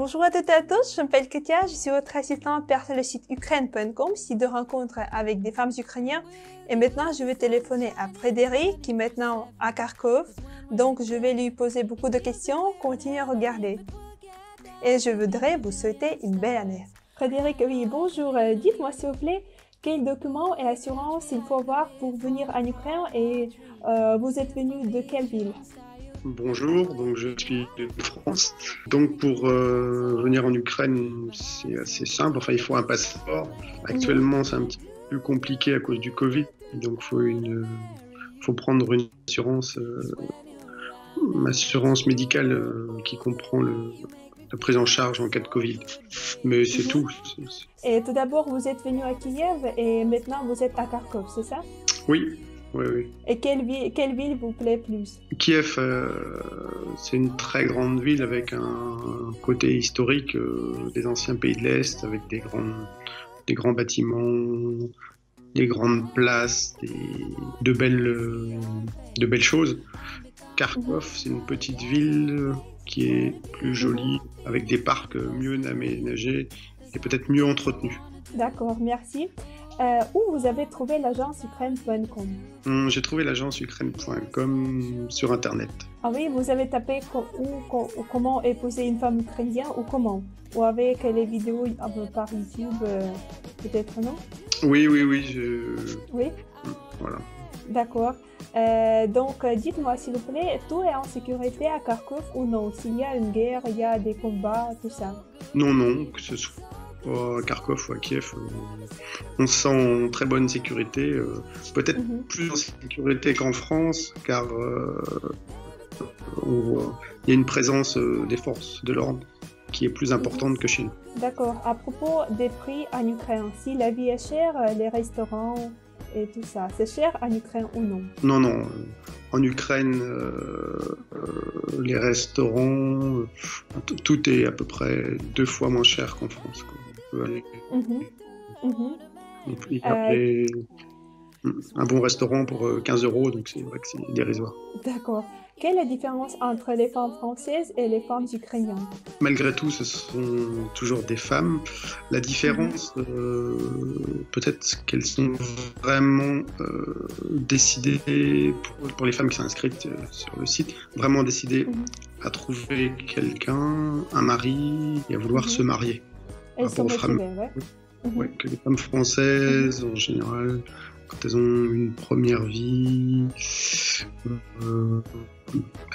Bonjour à toutes et à tous, je m'appelle Katia, je suis votre assistante sur le site ukraine.com, site de rencontre avec des femmes ukrainiennes. Et maintenant, je vais téléphoner à Frédéric, qui est maintenant à Kharkov. Donc, je vais lui poser beaucoup de questions, continuez à regarder. Et je voudrais vous souhaiter une belle année. Frédéric, oui, bonjour. Dites-moi s'il vous plaît, quels documents et assurances il faut avoir pour venir en Ukraine et vous êtes venu de quelle ville? Bonjour, donc je suis de France. Donc pour venir en Ukraine, c'est assez simple. Enfin, il faut un passeport. Actuellement, c'est un petit peu plus compliqué à cause du Covid. Donc faut prendre une assurance médicale qui comprend la prise en charge en cas de Covid. Mais c'est tout. Et tout d'abord, vous êtes venu à Kiev et maintenant vous êtes à Kharkov, c'est ça? Oui. Oui. Et quelle ville vous plaît plus? Kiev, c'est une très grande ville avec un côté historique des anciens pays de l'Est, avec des grands bâtiments, des grandes places, de belles choses. Kharkov, c'est une petite ville qui est plus jolie, avec des parcs mieux aménagés et peut-être mieux entretenus. D'accord, merci. Où vous avez trouvé l'agence ukraine.com? J'ai trouvé l'agence ukraine.com sur Internet. Ah oui, vous avez tapé comment épouser une femme ukrainienne ou comment? Ou avec les vidéos par YouTube, peut-être, non? Oui. Oui? Voilà. D'accord. Donc, dites-moi s'il vous plaît, tout est en sécurité à Kharkov ou non? S'il y a une guerre, il y a des combats, tout ça? Non, que ce soit à Kharkov ou à Kiev, on se sent en très bonne sécurité, peut-être plus en sécurité qu'en France, car il y a une présence des forces de l'ordre qui est plus importante que chez nous. D'accord. À propos des prix en Ukraine, si la vie est chère, les restaurants et tout ça, c'est cher en Ukraine ou non? Non. En Ukraine, les restaurants, tout est à peu près 2 fois moins cher qu'en France, quoi. On peut aller un bon restaurant pour 15 €, donc c'est vrai que c'est dérisoire. D'accord. Quelle est la différence entre les femmes françaises et les femmes ukrainiennes? Malgré tout, ce sont toujours des femmes. La différence, peut-être qu'elles sont vraiment décidées, pour les femmes qui sont inscrites sur le site, vraiment décidées à trouver quelqu'un, un mari, et à vouloir se marier. Elles sont motivées, ouais. Que les femmes françaises, en général, quand elles ont une première vie, elles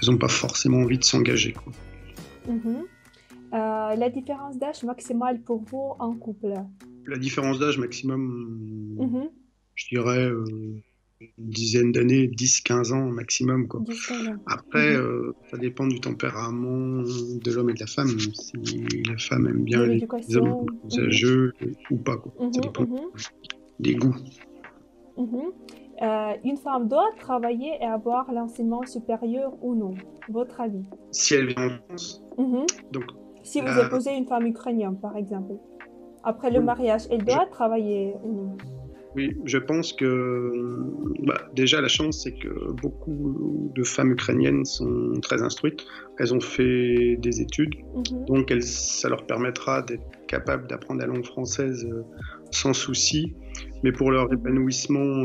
n'ont pas forcément envie de s'engager, quoi. La différence d'âge maximale pour vous en couple? La différence d'âge maximum, je dirais une dizaine d'années, 10-15 ans maximum, quoi. 10-15 ans. Après, ça dépend du tempérament de l'homme et de la femme, si la femme aime bien les hommes âgeux ou pas, quoi. Ça dépend des goûts. Une femme doit travailler et avoir l'enseignement supérieur ou non? Votre avis? Si elle vient en France, donc si vous épousez une femme ukrainienne, par exemple, après le mariage, elle doit travailler ou non? Oui, je pense que déjà la chance, c'est que beaucoup de femmes ukrainiennes sont très instruites. Elles ont fait des études, donc ça leur permettra d'être capables d'apprendre la langue française sans souci. Mais pour leur épanouissement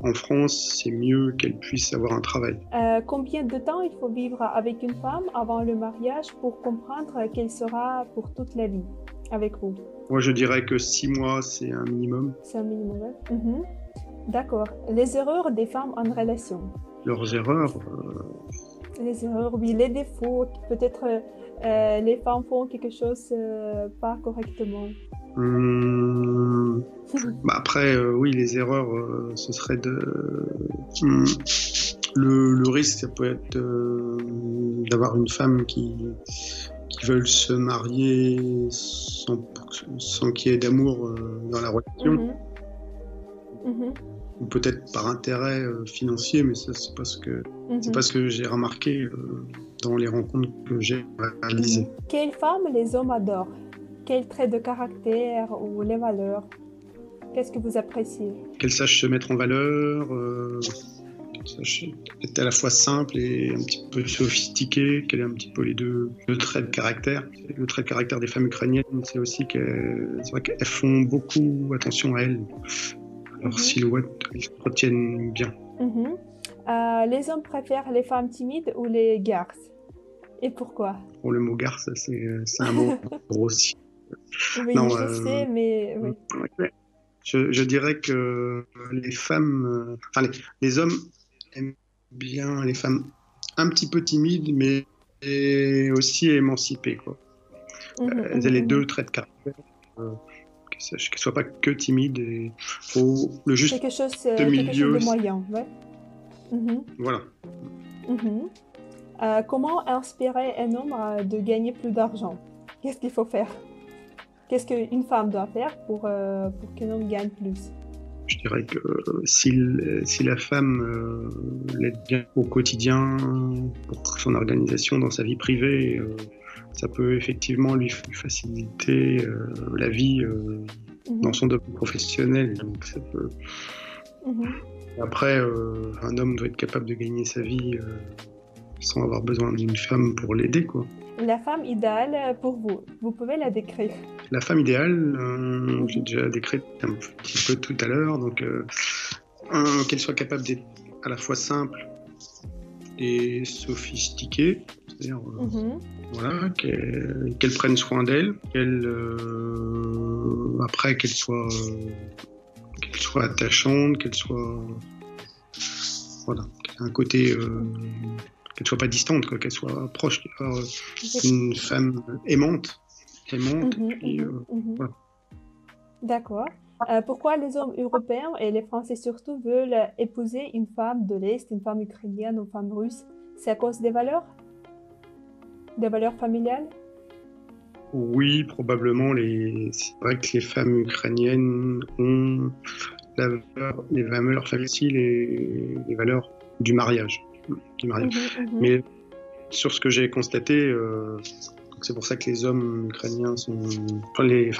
en France, c'est mieux qu'elles puissent avoir un travail. Combien de temps il faut vivre avec une femme avant le mariage pour comprendre qu'elle sera pour toute la vie avec vous? Moi, je dirais que 6 mois, c'est un minimum. C'est un minimum, oui. D'accord. Les erreurs des femmes en relation? Leurs erreurs Les erreurs, oui. Les défauts, peut-être les femmes font quelque chose pas correctement. Après, oui, les erreurs, ce serait le risque, ça peut être d'avoir une femme qui veulent se marier sans qu'il y ait d'amour dans la relation. Ou peut-être par intérêt financier, mais ça, c'est pas ce que j'ai remarqué dans les rencontres que j'ai réalisées. Quelle femme les hommes adorent? Quels traits de caractère ou les valeurs? Qu'est-ce que vous appréciez? Qu'elle sache se mettre en valeur, est à la fois simple et un petit peu sophistiquée, qu'elle ait un petit peu les deux traits de caractère. Le trait de caractère des femmes ukrainiennes, c'est aussi c'est vrai qu'elles font beaucoup attention à elles. Leur silhouette, elles se retiennent bien. Les hommes préfèrent les femmes timides ou les garces? Et pourquoi? Pour le mot garce, c'est un mot aussi. Oui, Non, je sais, mais oui. Je dirais que les femmes, les hommes aiment bien les femmes un petit peu timides, mais aussi émancipées, quoi. Elles ont les deux traits de caractère, qu'elles ne soient pas que timides. Il faut le juste quelque chose milieu. de moyen, ouais. Voilà. Comment inspirer un homme de gagner plus d'argent? Qu'est-ce qu'il faut faire? Qu'est-ce qu'une femme doit faire pour qu'un homme gagne plus? Je dirais que si la femme l'aide bien au quotidien pour son organisation dans sa vie privée, ça peut effectivement lui faciliter la vie dans son domaine professionnel. Donc ça peut... Après, un homme doit être capable de gagner sa vie sans avoir besoin d'une femme pour l'aider, quoi. La femme idéale pour vous, vous pouvez la décrire? La femme idéale, j'ai déjà décrit un petit peu tout à l'heure, donc qu'elle soit capable d'être à la fois simple et sophistiquée, c'est-à-dire voilà, qu'elle prenne soin d'elle, après qu'elle soit attachante, qu'elle soit voilà, qu'elle ait un côté qu'elle soit pas distante, quoi, qu'elle soit proche, une femme aimante. Voilà. D'accord. Pourquoi les hommes européens et les Français surtout veulent épouser une femme de l'Est, une femme ukrainienne ou une femme russe? C'est à cause des valeurs? Des valeurs familiales? Oui, probablement. C'est vrai que les femmes ukrainiennes ont les valeurs familiales, les valeurs du mariage. Mais sur ce que j'ai constaté, c'est pour ça que les hommes ukrainiens les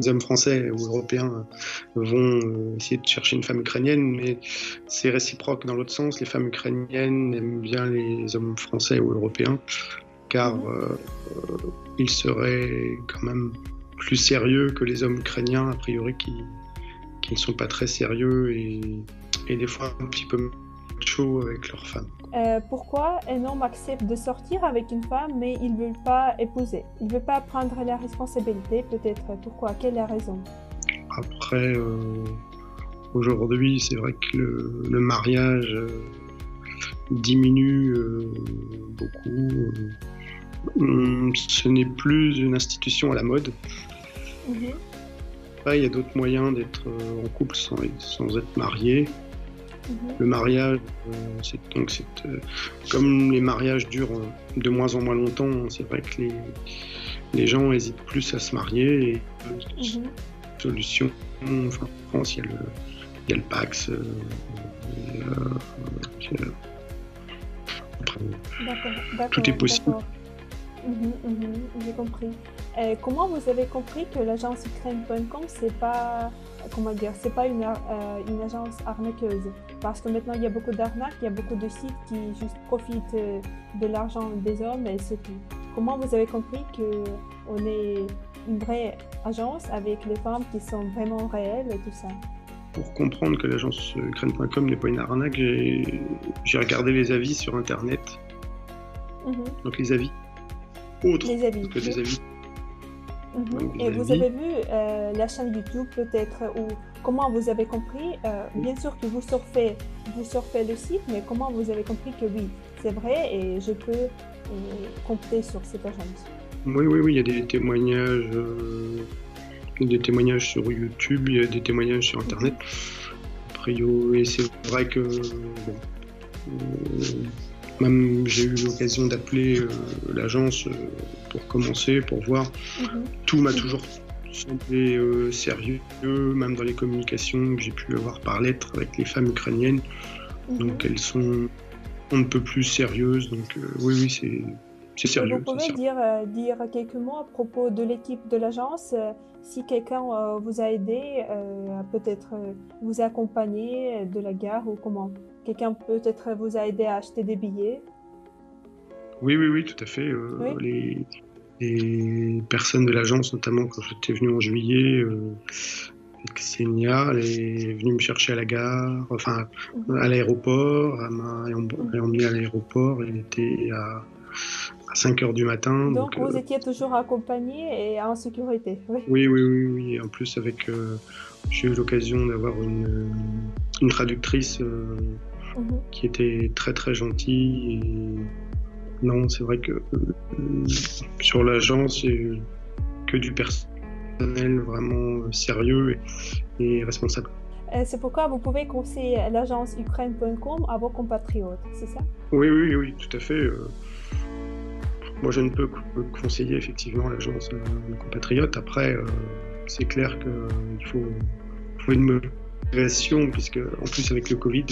hommes français ou européens vont essayer de chercher une femme ukrainienne, mais c'est réciproque dans l'autre sens. Les femmes ukrainiennes aiment bien les hommes français ou européens, car ils seraient quand même plus sérieux que les hommes ukrainiens, a priori, qui ne sont pas très sérieux et des fois un petit peu chaud avec leurs femmes. Pourquoi un homme accepte de sortir avec une femme mais il ne veut pas épouser? Il ne veut pas prendre la responsabilité, peut-être. Pourquoi? Quelle est la raison? Après, aujourd'hui, c'est vrai que le mariage diminue beaucoup. Ce n'est plus une institution à la mode. Après, il y a d'autres moyens d'être en couple sans être marié. Le mariage, comme les mariages durent de moins en moins longtemps, c'est vrai que les gens hésitent plus à se marier. Et solution, enfin, en France, il y a le Pacs. D'accord, tout est possible. J'ai compris. Comment vous avez compris que l'agence Ukraine.com, c'est pas une agence arnaqueuse? Parce que maintenant, il y a beaucoup d'arnaques, il y a beaucoup de sites qui juste profitent de l'argent des hommes et c'est tout. Comment vous avez compris qu'on est une vraie agence avec les femmes qui sont vraiment réelles et tout ça? Pour comprendre que l'agence Ukraine.com n'est pas une arnaque, j'ai regardé les avis sur Internet. Donc les avis autres que des avis. Et vous avez vu la chaîne YouTube peut-être, ou comment vous avez compris, bien sûr que vous surfez le site, mais comment vous avez compris que oui, c'est vrai et je peux compter sur cette agence? Oui, il y a des témoignages sur YouTube, il y a des témoignages sur Internet. Et c'est vrai que même j'ai eu l'occasion d'appeler l'agence pour commencer, pour voir. Tout m'a toujours semblé sérieux, même dans les communications que j'ai pu avoir par lettre avec les femmes ukrainiennes. Donc elles sont on ne peut plus sérieuses. Donc oui, c'est sérieux. Vous pouvez dire quelques mots à propos de l'équipe de l'agence, si quelqu'un vous a aidé, peut-être vous a accompagné de la gare ou comment? quelqu'un peut-être vous a aidé à acheter des billets? Oui, tout à fait. Oui. Les personnes de l'agence, notamment quand j'étais venu en juillet, Ksenia, elle est venue me chercher à la gare, enfin à l'aéroport, elle m'a emmené à l'aéroport, elle était à 5 heures du matin. Donc, vous étiez toujours accompagné et en sécurité, oui. Oui. Et en plus, j'ai eu l'occasion d'avoir une traductrice qui était très très gentille. Et non, c'est vrai que sur l'agence, il n'y a que du personnel vraiment sérieux et responsable. C'est pourquoi vous pouvez conseiller l'agence ukraine.com à vos compatriotes, c'est ça? Oui, tout à fait. Moi, je ne peux que conseiller effectivement l'agence à mes compatriotes. Après, c'est clair qu'il faut une motivation, puisque en plus avec le Covid,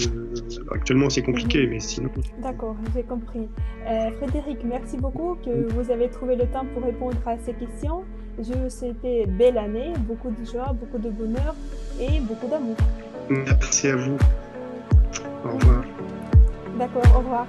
actuellement c'est compliqué, mais sinon... D'accord, j'ai compris. Frédéric, merci beaucoup que vous avez trouvé le temps pour répondre à ces questions. Je vous souhaite belle année, beaucoup de joie, beaucoup de bonheur et beaucoup d'amour. Merci à vous. Au revoir. D'accord, au revoir.